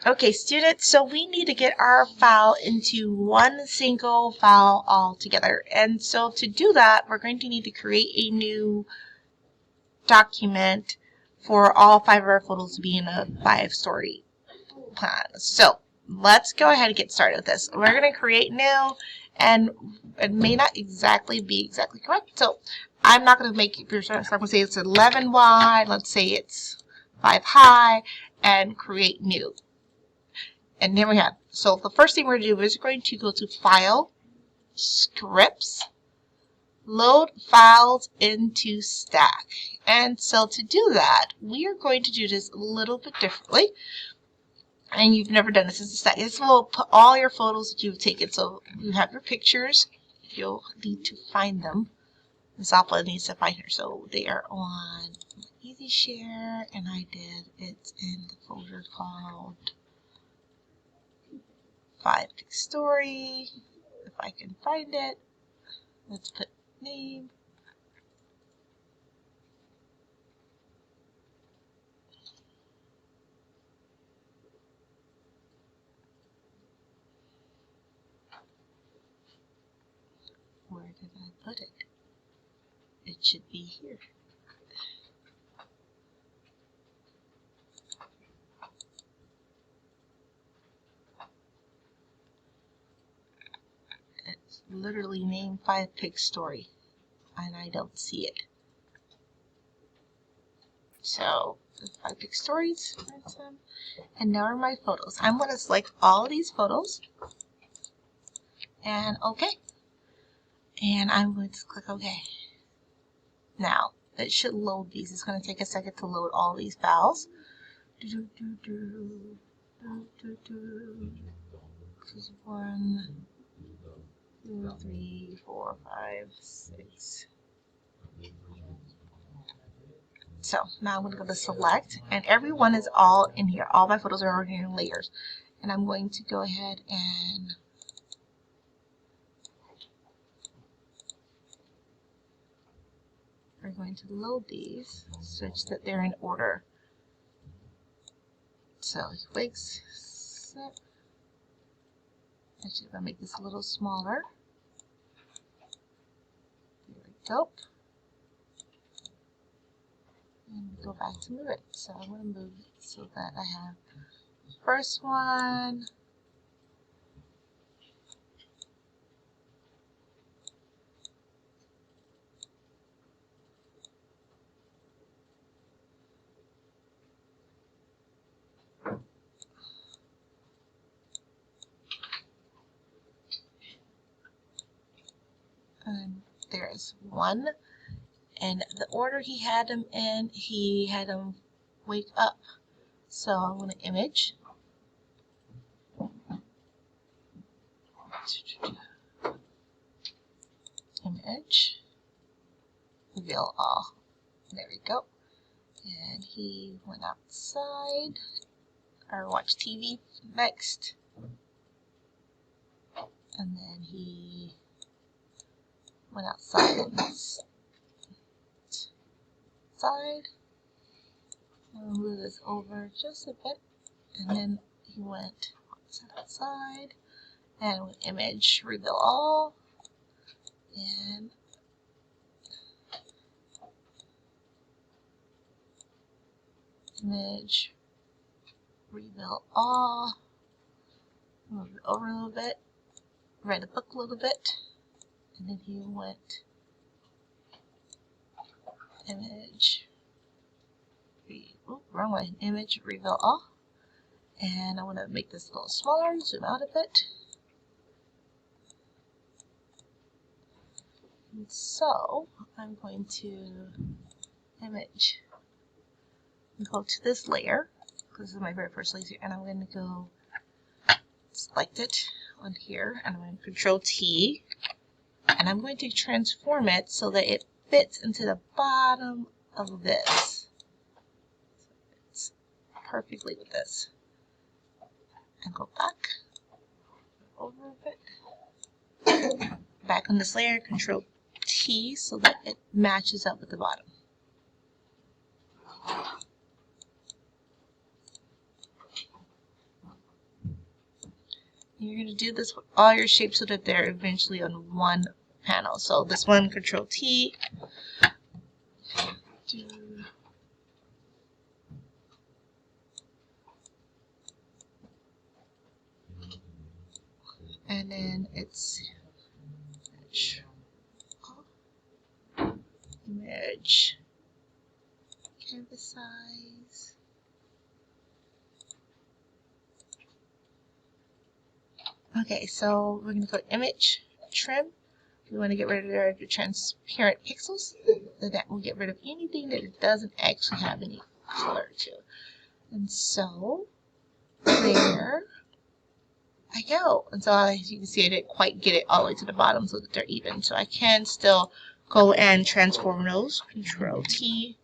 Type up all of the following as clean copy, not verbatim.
Okay, students, so we need to get our file into one single file all together. And so to do that, we're going to need to create a new document for all 5 of our photos to be in a 5-story plan. So let's go ahead and get started with this. We're going to create new, and it may not exactly be exactly correct. So I'm not going to make it, so I'm going to say it's 11 wide, let's say it's 5 high, and create new. And there we have. So the first thing we're going to do is we're going to go to File, Scripts, Load Files into Stack. And so to do that, we are going to do this a little bit differently. And you've never done this as a stack. This will put all your photos that you've taken. So you have your pictures. You'll need to find them. This Apple needs to find her. So they are on Easy Share, and it's in the folder called FivePicStory. If I can find it, let's put name. Where did I put it? It should be here. It's literally named FivePicStory, and I don't see it. So, 5PicStories, and now are my photos. I'm going to select all of these photos, and OK. And I'm going to click OK. Now, it should load these. It's going to take a second to load all these files. This is 1, 2, 3, 4, 5, 6. So now I'm going to go to select, and everyone is all in here. All my photos are already in layers. And I'm going to go ahead and we're going to load these such that they're in order. So twigs, set. Actually, I'm going to make this a little smaller. There we go. And go back to move it. So I'm going to move it so that I have the first one. And there's one. And the order he had them in, he had them wake up. So I'm going to image. Image. Reveal all. There we go. And he went outside, or watched TV next. And then he went outside and side. I'll move this over just a bit. And then he went outside and with image, reveal all. And image, reveal all. Move it over a little bit. Read the book a little bit. And then he went image, wrong way, image, reveal all. And I want to make this a little smaller, zoom out a bit. And so I'm going to image and go to this layer, because this is my very first layer, and I'm going to go select it on here, and I'm going to Control T, and I'm going to transform it so that it fits into the bottom of this. So it fits perfectly with this. And go back over a bit. Back on this layer, Control T so that it matches up with the bottom. You're going to do this with all your shapes so that they're eventually on one panel. So this one, Control T. And then it's image, canvas size. Okay, so we're going to go image, trim. We want to get rid of the transparent pixels, so that will get rid of anything that it doesn't actually have any color to. And so there I go. And so as you can see, I didn't quite get it all the way to the bottom so that they're even. So I can still go and transform those. Control T.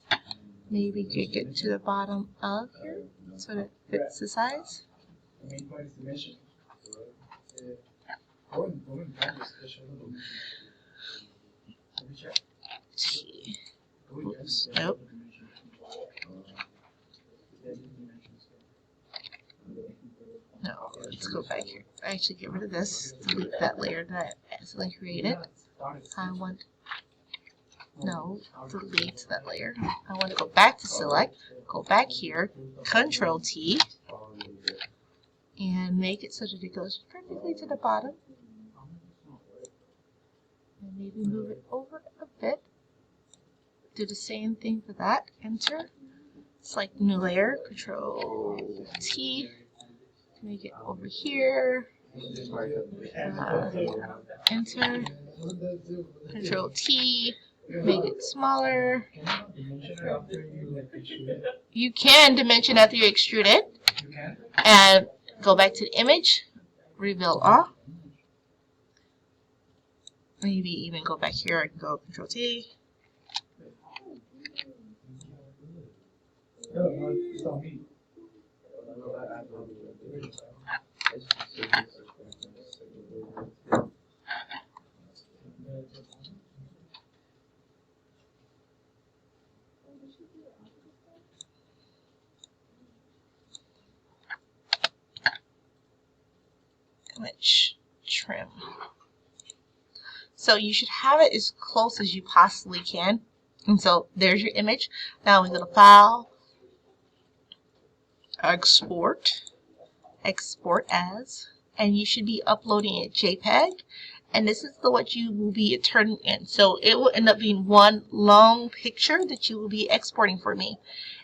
Maybe get it to the bottom of here so that it fits the size. T. Oops. Nope. No, let's go back here. I actually get rid of this, delete that layer that I accidentally created. I want, no, delete that layer. I want to go back to select, go back here, Control T, and make it so that it goes perfectly to the bottom. And maybe move it over a bit. Do the same thing for that. Enter. Select new layer, Control T. Make it over here. Enter. Control T. Make it smaller. You can dimension after you extrude it. And go back to the image. Reveal all. Maybe even go back here and go Control T. Image trim. So you should have it as close as you possibly can. And so there's your image. Now we go to File, Export, Export As, and you should be uploading a JPEG. And this is what you will be turning in. So it will end up being one long picture that you will be exporting for me.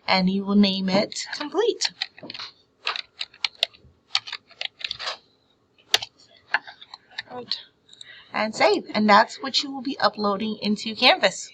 And you will name it Complete. Right. And save. And that's what you will be uploading into Canvas.